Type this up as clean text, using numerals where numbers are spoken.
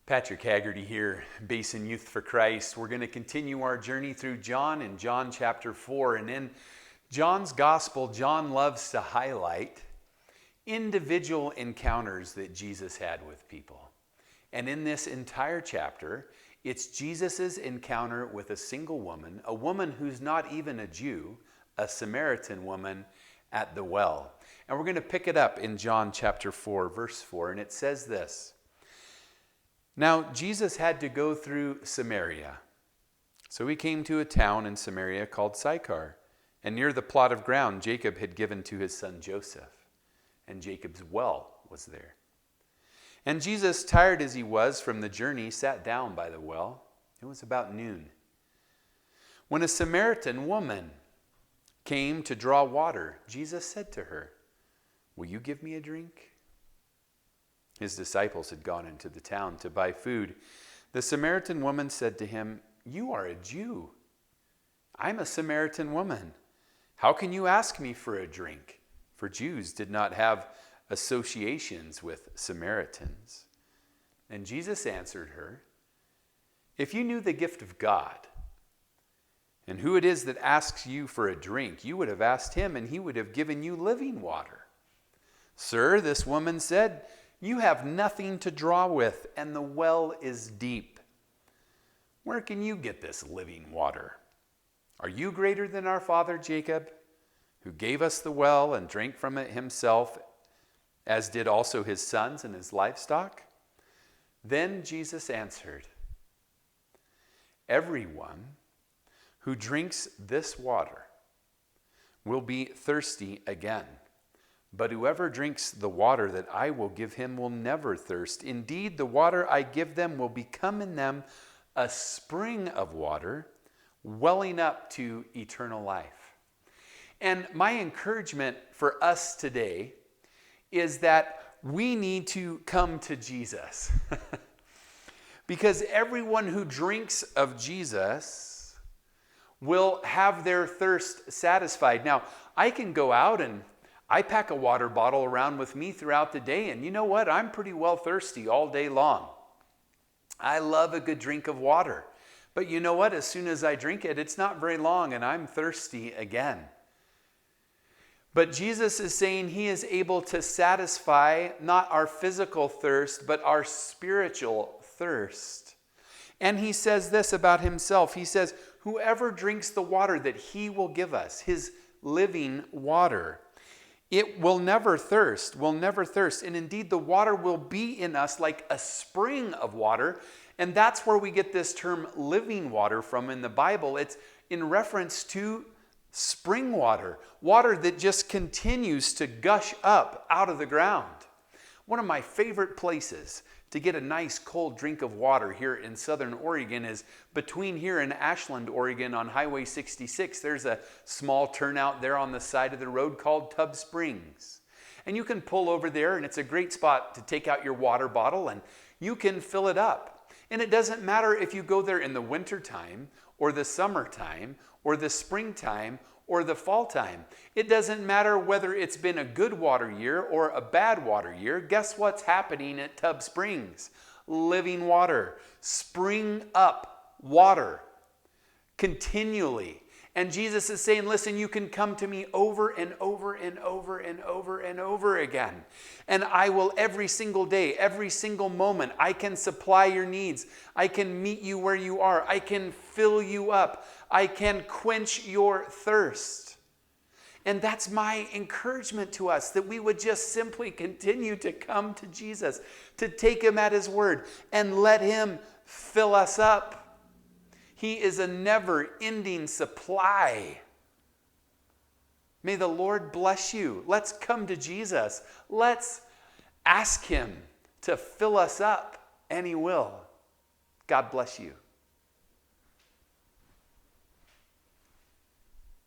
Patrick Haggerty here, Basin Youth for Christ. We're going to continue our journey through John in John chapter 4. And in John's gospel, John loves to highlight individual encounters that Jesus had with people. And in this entire chapter, it's Jesus' encounter with a single woman, a woman who's not even a Jew, a Samaritan woman at the well. And we're going to pick it up in John chapter 4, verse 4, and it says this. Now, Jesus had to go through Samaria. So he came to a town in Samaria called Sychar, and near the plot of ground Jacob had given to his son Joseph. And Jacob's well was there. And Jesus, tired as he was from the journey, sat down by the well. It was about noon. When a Samaritan woman came to draw water, Jesus said to her, "Will you give me a drink?" His disciples had gone into the town to buy food. The Samaritan woman said to him, "You are a Jew. I'm a Samaritan woman. How can you ask me for a drink?" For Jews did not have associations with Samaritans. And Jesus answered her, "If you knew the gift of God, and who it is that asks you for a drink, you would have asked him, and he would have given you living water." "Sir," this woman said, "you have nothing to draw with, and the well is deep. Where can you get this living water? Are you greater than our father Jacob, who gave us the well and drank from it himself, as did also his sons and his livestock?" Then Jesus answered, "Everyone who drinks this water will be thirsty again. But whoever drinks the water that I will give him will never thirst. Indeed, the water I give them will become in them a spring of water, welling up to eternal life." And my encouragement for us today is that we need to come to Jesus. Because everyone who drinks of Jesus will have their thirst satisfied. Now, I can go out and I pack a water bottle around with me throughout the day, and you know what? I'm pretty well thirsty all day long. I love a good drink of water. But you know what? As soon as I drink it, it's not very long, and I'm thirsty again. But Jesus is saying he is able to satisfy not our physical thirst, but our spiritual thirst. And he says this about himself. He says, "Whoever drinks the water that he will give us, his living water, it will never thirst, will never thirst. And indeed, the water will be in us like a spring of water." And that's where we get this term living water from in the Bible. It's in reference to spring water, water that just continues to gush up out of the ground. One of my favorite places to get a nice cold drink of water here in Southern Oregon is between here and Ashland, Oregon on Highway 66. There's a small turnout there on the side of the road called Tub Springs. And you can pull over there, and it's a great spot to take out your water bottle and you can fill it up. And it doesn't matter if you go there in the wintertime or the summertime or the springtime or the fall time. It doesn't matter whether it's been a good water year or a bad water year. Guess what's happening at Tub Springs? Living water. Spring up water continually. And Jesus is saying, listen, you can come to me over and over and over and over and over again. And I will every single day, every single moment, I can supply your needs. I can meet you where you are. I can fill you up. I can quench your thirst. And that's my encouragement to us, that we would just simply continue to come to Jesus, to take him at his word and let him fill us up. He is a never-ending supply. May the Lord bless you. Let's come to Jesus. Let's ask him to fill us up, and he will. God bless you.